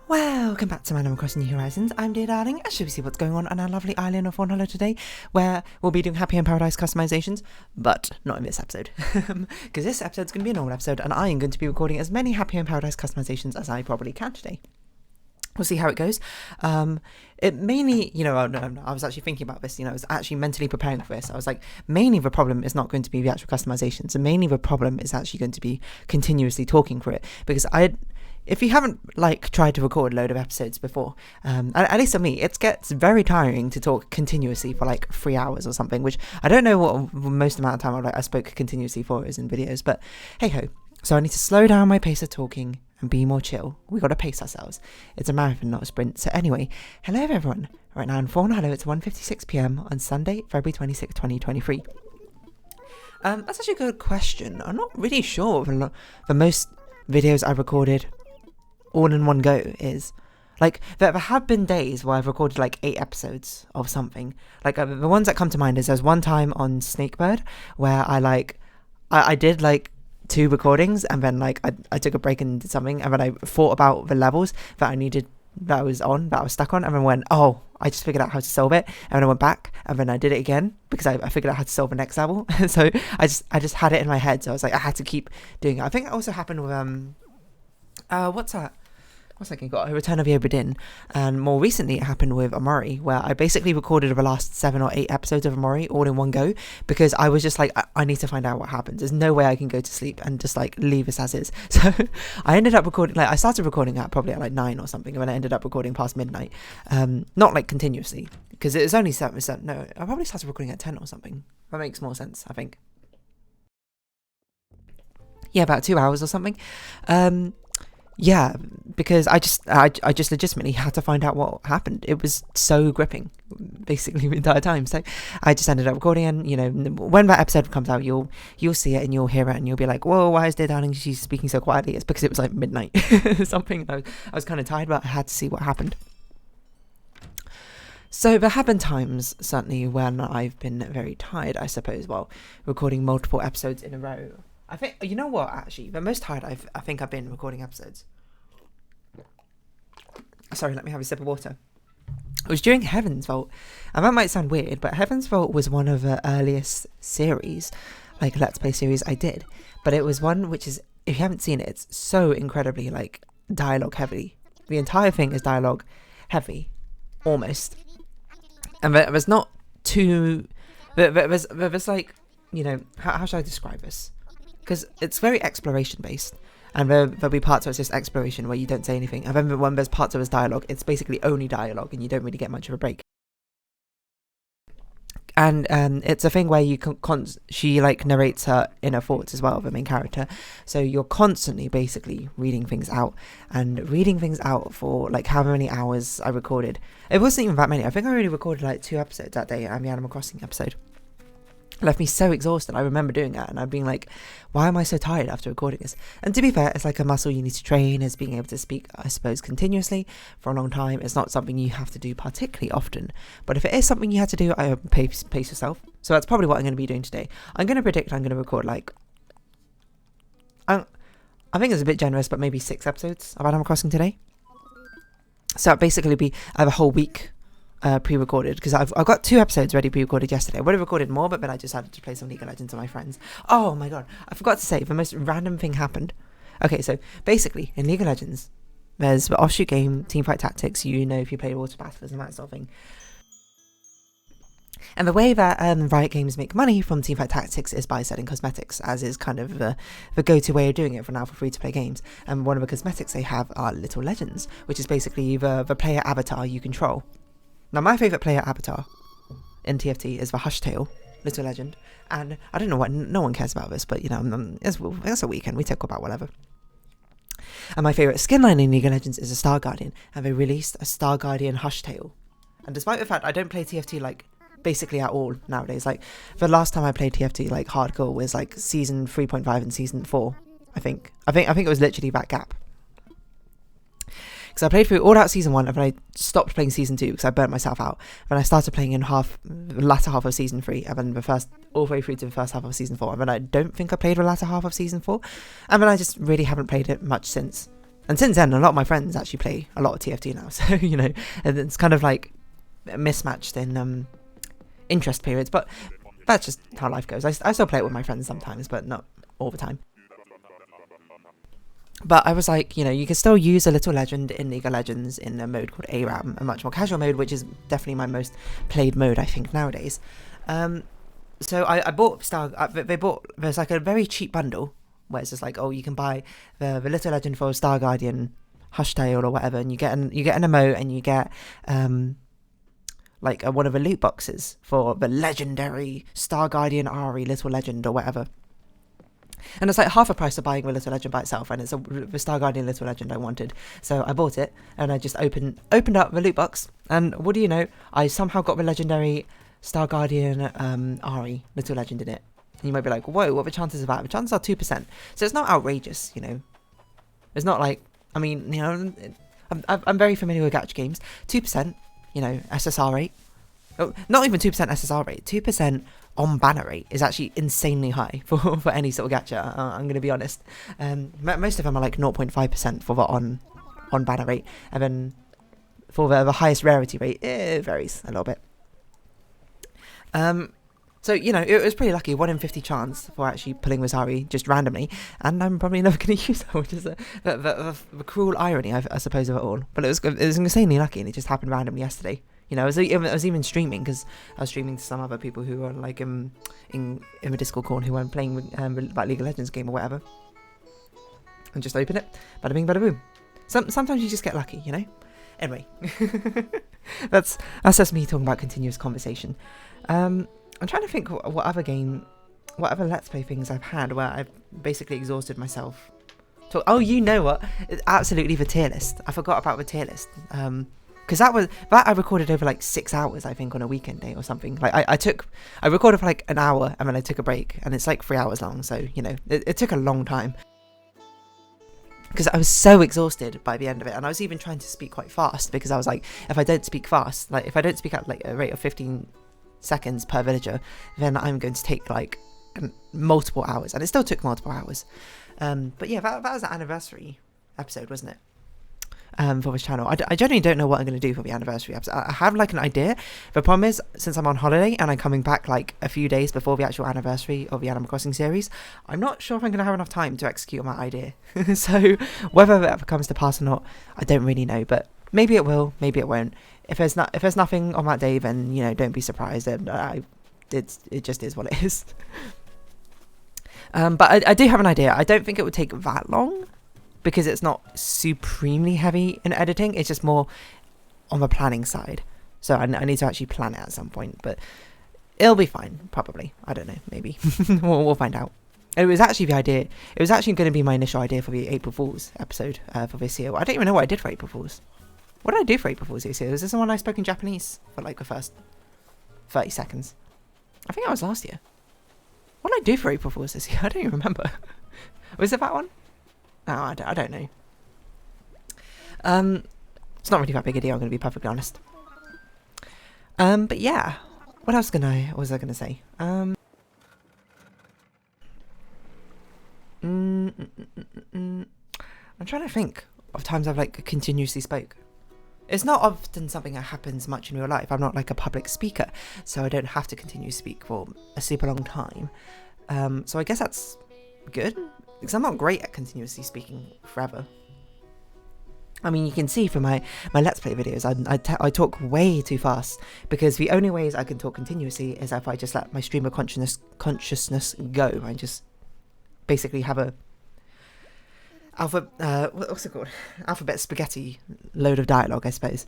Welcome back to Animal Crossing New Horizons. I'm dear darling. As you see what's going on our lovely island of Fawnhollow today, where we'll be doing Happy in Paradise customizations, but not in this episode, because this episode's going to be a normal episode, and I am going to be recording as many Happy in Paradise customizations as I probably can today. We'll see how it goes. It mainly, I was actually thinking about this, I was actually mentally preparing for this. I was like, mainly the problem is not going to be the actual customizations, and mainly the problem is actually going to be continuously talking for it, because if you haven't tried to record a load of episodes before, at least for me, it gets very tiring to talk continuously for 3 hours or something, which I don't know what most amount of time I spoke continuously for is in videos, but hey ho. So I need to slow down my pace of talking and be more chill. We got to pace ourselves. It's a marathon, not a sprint. So anyway, hello everyone. Right now in Fawnhallow, it's 1:56 p.m. on Sunday, February 26, 2023. That's actually a good question. I'm not really sure for most videos I've recorded all in one go is. There have been days where I've recorded 8 episodes of something. The ones that come to mind is there's one time on Snakebird where I did 2 recordings, and then I took a break and did something, and then I thought about the levels that I was stuck on, and then went, oh, I just figured out how to solve it, and then I went back and then I did it again because I figured out how to solve the next level. So I just had it in my head, so I was I had to keep doing it. I think it also happened with what's that game got? Return of the Obra Dinn, and more recently it happened with Amori, where I basically recorded the last 7 or 8 episodes of Amori all in one go, because I was just I need to find out what happens. There's no way I can go to sleep and just leave this as is. So I ended up recording, I started recording at probably at 9 or something, and then I ended up recording past midnight. Not continuously, because it was only 7%. No, I probably started recording at 10 or something. That makes more sense, I think. Yeah, about 2 hours or something. Yeah, because I just legitimately had to find out what happened. It was so gripping, basically, the entire time. So I just ended up recording, and when that episode comes out, you'll see it and you'll hear it and you'll be like, whoa, why is dear darling she's speaking so quietly? It's because it was midnight something. I was kind of tired, but I had to see what happened. So there have been times, certainly, when I've been very tired, I suppose, while recording multiple episodes in a row. I think, you know what, actually, the most tired I think I've been recording episodes. Sorry, let me have a sip of water. It was during Heaven's Vault, and that might sound weird, but Heaven's Vault was one of the earliest series, Let's Play series I did. But it was one which is, if you haven't seen it, it's so incredibly, dialogue heavy. The entire thing is dialogue heavy, almost. And there's not too... There's how should I describe this? Because it's very exploration based, and there'll be parts where it's just exploration where you don't say anything, and then when there's parts of it's dialogue, it's basically only dialogue and you don't really get much of a break. And it's a thing where you she narrates her inner thoughts as well, the main character, so you're constantly basically reading things out for however many hours I recorded. It wasn't even that many. I think I only recorded 2 episodes that day, and the Animal Crossing episode left me so exhausted. I remember doing that and I'd been why am I so tired after recording this? And to be fair, it's a muscle you need to train, is being able to speak, I suppose, continuously for a long time. It's not something you have to do particularly often, but if it is something you have to do, pace yourself. So that's probably what I'm going to be doing today. I'm going to predict I'm going to record I think it's a bit generous, but maybe 6 episodes of Animal Crossing today. So basically I have a whole week pre-recorded, because I've got 2 episodes ready pre-recorded yesterday. I would have recorded more, but then I just had to play some League of Legends with my friends. Oh my god, I forgot to say, the most random thing happened. Okay, so basically in League of Legends there's the offshoot game Teamfight Tactics, if you play water battles and that sort of thing. And the way that Riot Games make money from Teamfight Tactics is by selling cosmetics, as is kind of the go-to way of doing it for now for free-to-play games. And one of the cosmetics they have are Little Legends, which is basically the player avatar you control. Now, my favourite player avatar in TFT is the Hushtail, Little Legend, and I don't know what, no one cares about this, but it's a weekend, we talk about whatever. And my favourite skin line in League of Legends is a Star Guardian, and they released a Star Guardian Hushtail. And despite the fact I don't play TFT basically at all nowadays, the last time I played TFT hardcore was season 3.5 and season 4, I think it was literally that gap. Because I played through all out season 1, and then I stopped playing season 2 because I burnt myself out. Then I started playing in the latter half of season 3, and then all the way through to the first half of season 4. And then I don't think I played the latter half of season 4, and then I just really haven't played it much since. And since then, a lot of my friends actually play a lot of TFT now. So, you know, it's kind of like mismatched in interest periods. But that's just how life goes. I still play it with my friends sometimes, but not all the time. But I was like, you know, you can still use a little legend in League of Legends in a mode called ARAM, a much more casual mode, which is definitely my most played mode, I think, nowadays. So I bought there's like a very cheap bundle where it's just like, oh, you can buy the little legend for Star Guardian, Hushtail or whatever, and you get an emote, and you get like one of the loot boxes for the legendary Star Guardian Ari little legend or whatever. And it's like half the price of buying the little legend by itself, and it's the Star Guardian little legend I wanted. So I bought it, and I just opened up the loot box, and what do you know, I somehow got the legendary Star Guardian Ari little legend in it. And you might be like, whoa, what are the chances of that? The chances are 2%. So it's not outrageous, you know. It's not like, I mean, you know, I'm very familiar with gacha games. 2%, you know, SSR rate. Oh, not even 2% SSR rate. 2% on banner rate is actually insanely high for any sort of gacha. I'm going to be honest. Most of them are like 0.5% for the on banner rate, and then for the highest rarity rate, it varies a little bit. So, you know, it was pretty lucky, 1 in 50 chance for actually pulling Rosari just randomly, and I'm probably never going to use her, which is the cruel irony, I suppose, of it all. But it was insanely lucky, and it just happened randomly yesterday. You know, I was even streaming, because I was streaming to some other people who were like in the Discord call who weren't playing like League of Legends game or whatever, and just open it, bada bing, bada boom. Sometimes you just get lucky, you know. Anyway, that's just me talking about continuous conversation. I'm trying to think what other Let's Play things I've had where I've basically exhausted myself. Oh, you know what? It's absolutely the tier list. I forgot about the tier list. Because that I recorded over like 6 hours, I think, on a weekend day or something. Like I recorded for like an hour, and then I took a break, and it's like 3 hours long. So, you know, it took a long time. Because I was so exhausted by the end of it, and I was even trying to speak quite fast, because I was like, if I don't speak fast, like if I don't speak at like a rate of 15 seconds per villager, then I'm going to take like multiple hours, and it still took multiple hours. But yeah, that was the anniversary episode, wasn't it? For this channel. I genuinely don't know what I'm going to do for the anniversary episode. I have like an idea. The problem is, since I'm on holiday and I'm coming back like a few days before the actual anniversary of the Animal Crossing series, I'm not sure if I'm going to have enough time to execute on that idea. So whether that ever comes to pass or not, I don't really know, but maybe it will, maybe it won't. If there's nothing on that day, then, you know, don't be surprised. It just is what it is. But I do have an idea. I don't think it would take that long, because it's not supremely heavy in editing. It's just more on the planning side. So I need to actually plan it at some point, but it'll be fine, probably. I don't know, maybe. we'll find out. It was actually the idea. It was actually going to be my initial idea for the April Fool's episode for this year. I don't even know what I did for April Fool's. What did I do for April Fool's this year? Was this the one I spoke in Japanese for like the first 30 seconds? I think that was last year. What did I do for April Fool's this year? I don't even remember. Was it that one? No, I don't know. It's not really that big a deal, I'm going to be perfectly honest. But yeah, what else was I going to say? I'm trying to think of times I've like continuously spoke. It's not often something that happens much in real life. I'm not like a public speaker, so I don't have to continue to speak for a super long time. So I guess that's good, because I'm not great at continuously speaking forever. I mean, you can see from my Let's Play videos, I talk way too fast, because the only ways I can talk continuously is if I just let my stream of consciousness go. I just basically have a what's it called? Alphabet spaghetti load of dialogue, I suppose.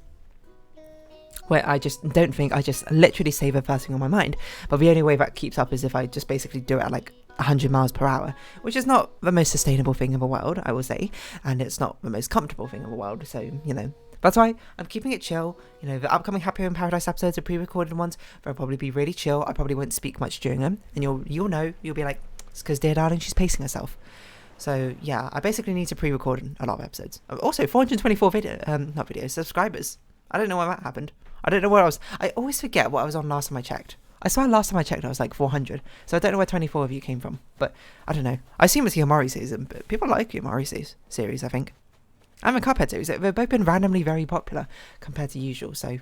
Where I just don't think, I just literally say the first thing on my mind. But the only way that keeps up is if I just basically do it at like 100 miles per hour, which is not the most sustainable thing in the world, I will say, and it's not the most comfortable thing in the world. So, you know, that's why I'm keeping it chill. You know, the upcoming Happier in Paradise episodes are pre-recorded ones. They'll probably be really chill. I probably won't speak much during them, and you'll know, you'll be like, it's because dear darling, she's pacing herself. So yeah, I basically need to pre-record a lot of episodes. Also, 424 subscribers. I don't know why that happened. I don't know where I was. I always forget what I was on last time I checked. I swear last time I checked I was like 400. So I don't know where 24 of you came from. But I don't know. I assume it's the Amari season, but people like the Amari series, I think. and the Cuphead series. They've both been randomly very popular compared to usual, so,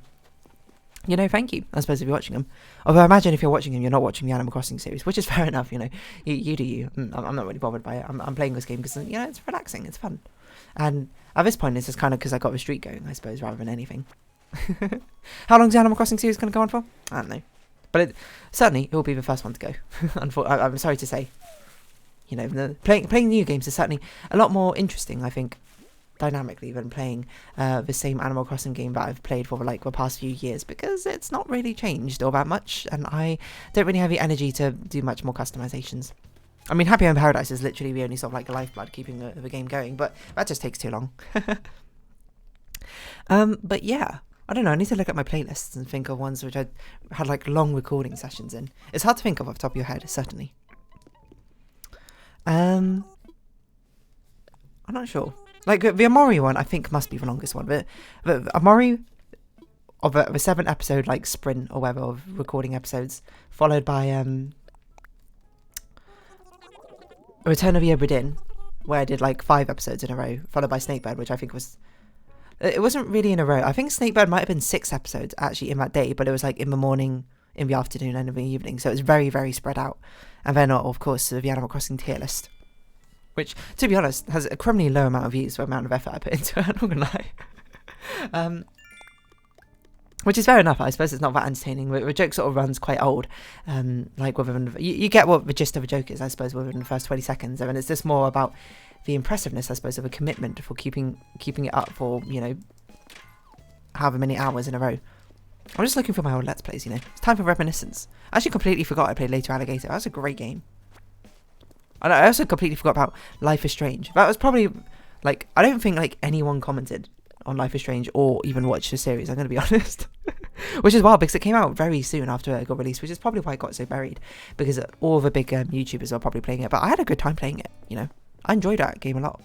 you know, thank you, I suppose, if you're watching them. Although I imagine if you're watching them, you're not watching the Animal Crossing series, which is fair enough, you know. You do you. I'm not really bothered by it. I'm playing this game because, you know, it's relaxing, it's fun. And at this point, it's just kind of because I got the streak going, I suppose, rather than anything. How long's the Animal Crossing series going to go on for? I don't know. But certainly, it will be the first one to go. I'm sorry to say. You know, playing new games is certainly a lot more interesting, I think, dynamically, than playing the same Animal Crossing game that I've played for like the past few years, because it's not really changed all that much, and I don't really have the energy to do much more customizations. I mean, Happy Home Paradise is literally the only sort of like lifeblood keeping the game going, but that just takes too long. But yeah, I don't know, I need to look at my playlists and think of ones which I had like long recording sessions in. It's hard to think of off the top of your head, certainly. I'm not sure. Like, the Amori one, I think, must be the longest one. But the Amori, of the 7-episode, like, sprint or whatever of recording episodes, followed by Return of the Obra Dinn, where I did, like, 5 episodes in a row, followed by Snakebird, which I think was... It wasn't really in a row. I think Snakebird might have been 6 episodes, actually, in that day, but it was, like, in the morning, in the afternoon, and in the evening. So it was very, very spread out. And then, of course, the Animal Crossing tier list, which, to be honest, has a criminally low amount of views for the amount of effort I put into it, I'm not gonna lie. Which is fair enough, I suppose. It's not that entertaining. The joke sort of runs quite old. Like, within you get what the gist of a joke is, I suppose, within the first 20 seconds. I mean, it's just more about the impressiveness, I suppose, of a commitment for keeping it up for, you know, however many hours in a row. I'm just looking for my old Let's Plays, you know. It's time for reminiscence. I actually completely forgot I played Later Alligator. That was a great game. And I also completely forgot about Life is Strange. That was probably, like, I don't think, like, anyone commented on Life is Strange or even watched the series, I'm going to be honest. Which is wild, because it came out very soon after it got released, which is probably why it got so buried. Because all the big YouTubers are probably playing it. But I had a good time playing it, you know. I enjoyed that game a lot.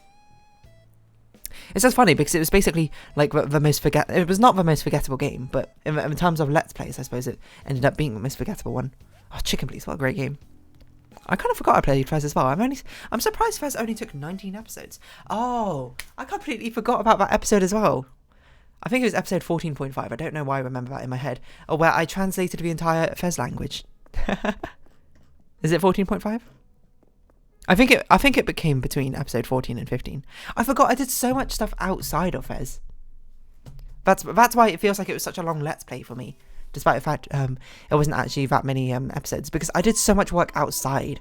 It's just funny, because it was basically, like, the most it was not the most forgettable game, but in terms of Let's Plays, I suppose it ended up being the most forgettable one. Oh, Chicken Please, what a great game. I kind of forgot I played Fez as well. I'm surprised Fez only took 19 episodes. Oh, I completely forgot about that episode as well. I think it was episode 14.5. I don't know why I remember that in my head. Or where I translated the entire Fez language. Is it 14.5? I think it became between episode 14 and 15. I forgot I did so much stuff outside of Fez. That's why it feels like it was such a long Let's Play for me. Despite the fact it wasn't actually that many episodes, because I did so much work outside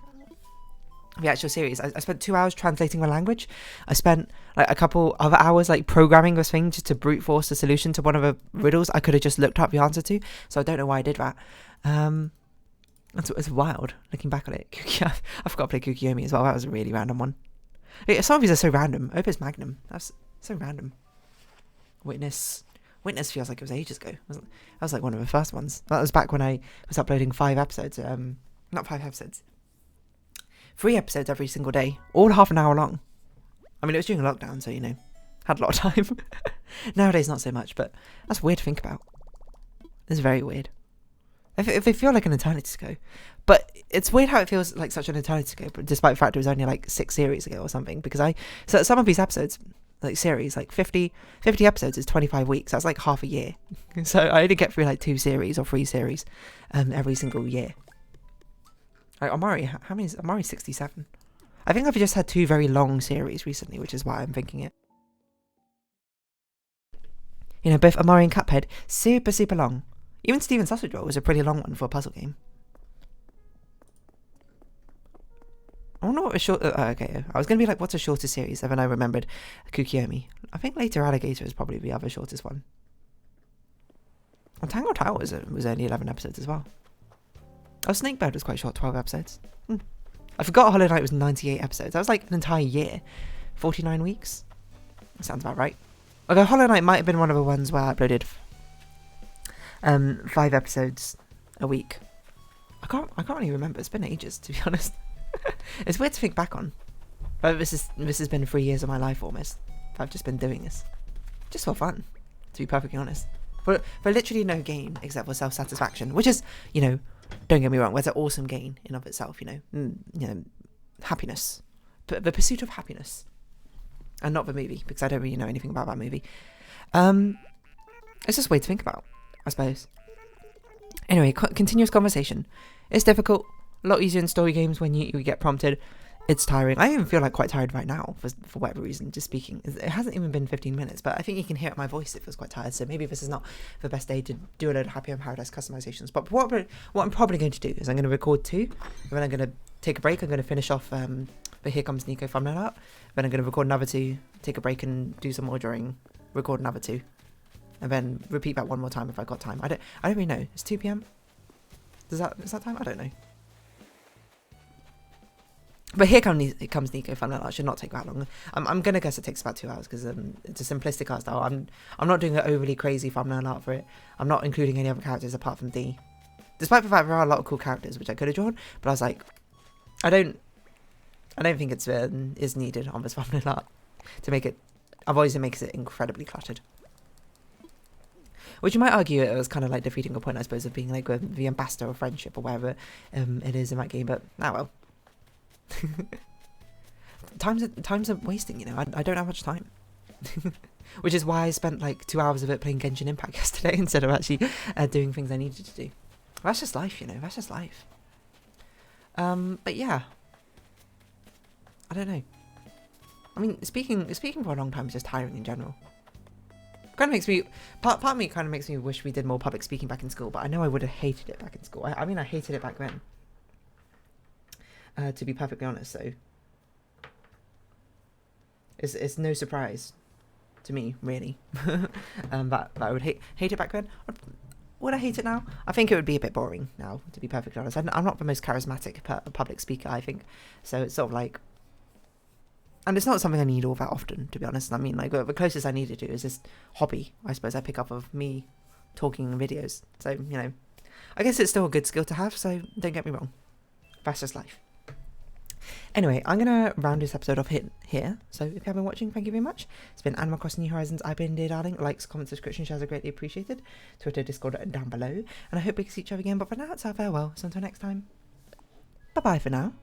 the actual series. I spent 2 hours translating the language. I spent like a couple other hours like programming this thing just to brute force the solution to one of the riddles I could have just looked up the answer to. So I don't know why I did that. It's wild looking back on it. I forgot to play Kukiyomi as well. That was a really random one. Some of these are so random. Opus Magnum. That's so random. Witness feels like it was ages ago. That was like one of the first ones. That was back when I was uploading 5 episodes. Not 5 episodes. 3 episodes every single day. All half an hour long. I mean, it was during lockdown, so, you know, had a lot of time. Nowadays, not so much, but that's weird to think about. It's very weird. They feel like an eternity ago. But it's weird how it feels like such an eternity ago, but despite the fact it was only like 6 series ago or something. Because so some of these episodes... like series, like 50 episodes is 25 weeks. That's like half a year. So I only get through like 2 series or 3 series every single year. Like Amari, how many is Amari? 67. I think I've just had 2 very long series recently, which is why I'm thinking it. You know, both Amari and Cuphead, super long. Even Steven Sausage Roll was a pretty long one for a puzzle game. I wonder what a short... okay, I was going to be like, what's a shorter series? And then I remembered Kukiyomi. I think Later Alligator is probably the other shortest one. Well, Tangled Tower was only 11 episodes as well. Oh, Snakebird was quite short, 12 episodes. I forgot Hollow Knight was 98 episodes. That was like an entire year. 49 weeks? That sounds about right. Although Hollow Knight might have been one of the ones where I uploaded 5 episodes a week. I can't really remember. It's been ages, to be honest. It's weird to think back on. But this has been 3 years of my life almost. I've just been doing this. Just for fun, to be perfectly honest. For literally no gain except for self-satisfaction. Which is, you know, don't get me wrong, there's an awesome gain in of itself, you know. Happiness. The pursuit of happiness. and not the movie, because I don't really know anything about that movie. It's just a way to think about, I suppose. Anyway, continuous conversation. It's difficult. A lot easier in story games when you get prompted. It's tiring. I even feel like quite tired right now for whatever reason, just speaking. It hasn't even been 15 minutes, but I think you can hear it in my voice. It feels quite tired, so maybe this is not the best day to do a load of Happy on Paradise customizations. But what I'm probably going to do is I'm going to record 2, and then I'm going to take a break. I'm going to finish off the Here Comes Nico thumbnail art. Then I'm going to record another 2, take a break and do some ordering, record another 2, and then repeat that one more time if I've got time. I don't really know. It's 2 p.m. Is that time? I don't know. But Here Comes Nico thumbnail art should not take that long. I'm gonna guess it takes about 2 hours because it's a simplistic art style. I'm not doing an overly crazy thumbnail art for it. I'm not including any other characters apart from D. Despite the fact there are a lot of cool characters which I could have drawn, but I was like, I don't think it's is needed on this thumbnail art to make it. Otherwise, it makes it incredibly cluttered. Which you might argue it was kind of like defeating a point, I suppose, of being like the ambassador of friendship or whatever it is in that game. But well. Time's are wasting, you know. I don't have much time. Which is why I spent like 2 hours of it playing Genshin Impact yesterday instead of actually doing things I needed to do. That's just life, you know. That's just life. But yeah, I don't know. I mean, speaking for a long time is just tiring in general. Kind of makes me part of me kind of makes me wish we did more public speaking back in school. But I know I would have hated it back in school. I mean, I hated it back then. To be perfectly honest, so it's no surprise to me, really, that I would hate it back then. Would I hate it now? I think it would be a bit boring now, to be perfectly honest. I'm not the most charismatic public speaker, I think, so it's sort of like, and it's not something I need all that often, to be honest. I mean, like, the closest I need to do is this hobby, I suppose, I pick up of me talking in videos, so, you know, I guess it's still a good skill to have, so don't get me wrong, that's just life. Anyway, I'm going to round this episode off here. So if you have been watching, thank you very much. It's been Animal Crossing New Horizons. I've been Dear Darling. Likes, comments, subscription, shares are greatly appreciated. Twitter, Discord, down below. And I hope we can see each other again. But for now, it's our farewell. So until next time, bye-bye for now.